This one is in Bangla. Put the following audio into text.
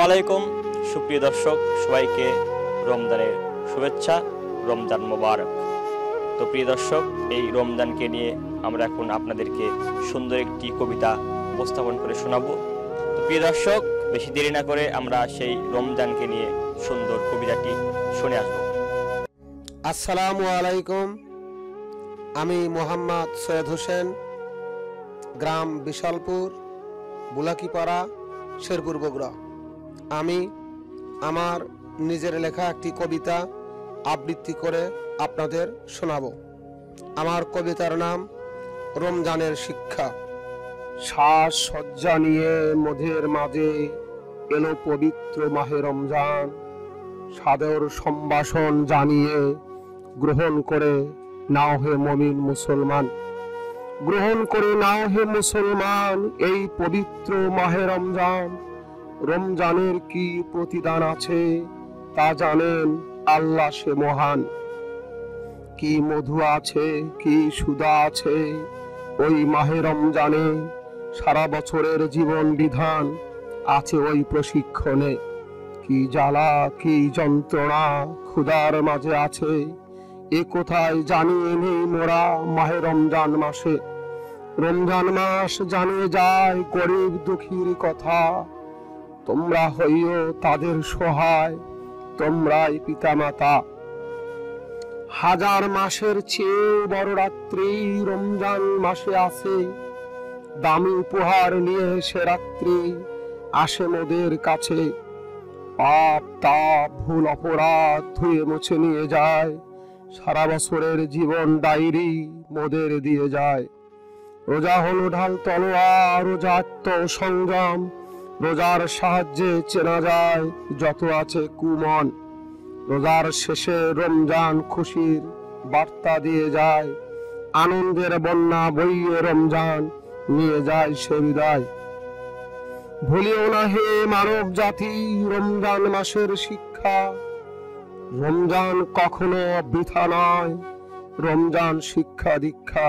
আলাইকুম সুপ্রিয় দর্শক, সবাইকে রমজানের শুভেচ্ছা, রমজান মোবারক। তো প্রিয় দর্শক, এই রমজানকে নিয়ে আমরা এখন আপনাদেরকে সুন্দর একটি কবিতা উপস্থাপন করে শোনাবো। তো প্রিয় দর্শক, বেশি দেরি না করে আমরা সেই রমজানকে নিয়ে সুন্দর কবিতাটি শুনে আসবো। আসসালামু আলাইকুম। আমি মোহাম্মদ সৈয়দ হোসেন, গ্রাম বিশালপুর, বুলাকিপাড়া, শেরপুর, বগুড়া। আমি আমার নিজের লেখা একটি কবিতা আবৃত্তি করে আপনাদের শোনাবো। আমার কবিতার নাম রমজানের শিক্ষা। শ্বাস সজ্জা নিয়ে মধের মাঝে এলো পবিত্র মাহে রমজান। সাদর সম্ভাষণ জানিয়ে গ্রহণ করে নাও হে মুমিন মুসলমান, গ্রহণ করে নাও হে মুসলমান এই পবিত্র মাহে রমজান। রমজানের কি প্রতিদান আছে তা জানেন আল্লাহ সে মহান। কি মধু আছে, কি সুধা আছে ওই মাহে রমজানে। সারা বছরের জীবন বিধান আছে ওই প্রশিক্ষণে। কি জ্বালা, কি যন্ত্রণা ক্ষুধার মাঝে আছে, এ কোথায় জানিয়ে নেই মোরা মাহে রমজান মাসে। রমজান মাস জানিয়ে যায় গরিব দুঃখীর কথা। তোমরা হইও তাদের সহায়, তোমরাই পিতামাতা। হাজার মাসের চেয়ে বড় রাত্রি রমজান মাসে আসে। দামি উপহার নিয়ে সে রাত্রি আসে মোদের কাছে। পাপ তাপ ভুল অপরাধ ধুয়ে মুছে নিয়ে যায়। সারা বছরের জীবন ডায়েরি মোদের দিয়ে যায়। রোজা হলো ঢাল তলোয়ার, রোজা আত্মসংযম। রোজার সাহায্যে চেনা যায় যত আছে কুমন। রোজার শেষে রমজান খুশির বার্তা দিয়ে যায়। আনন্দের বন্যা বইয়ে রমজান নিয়ে যায় সে বিদায়। ভুলিও না হে মানব জাতি রমজান মাসের শিক্ষা। রমজান কখনো বৃথা নয়, রমজান শিক্ষা দীক্ষা।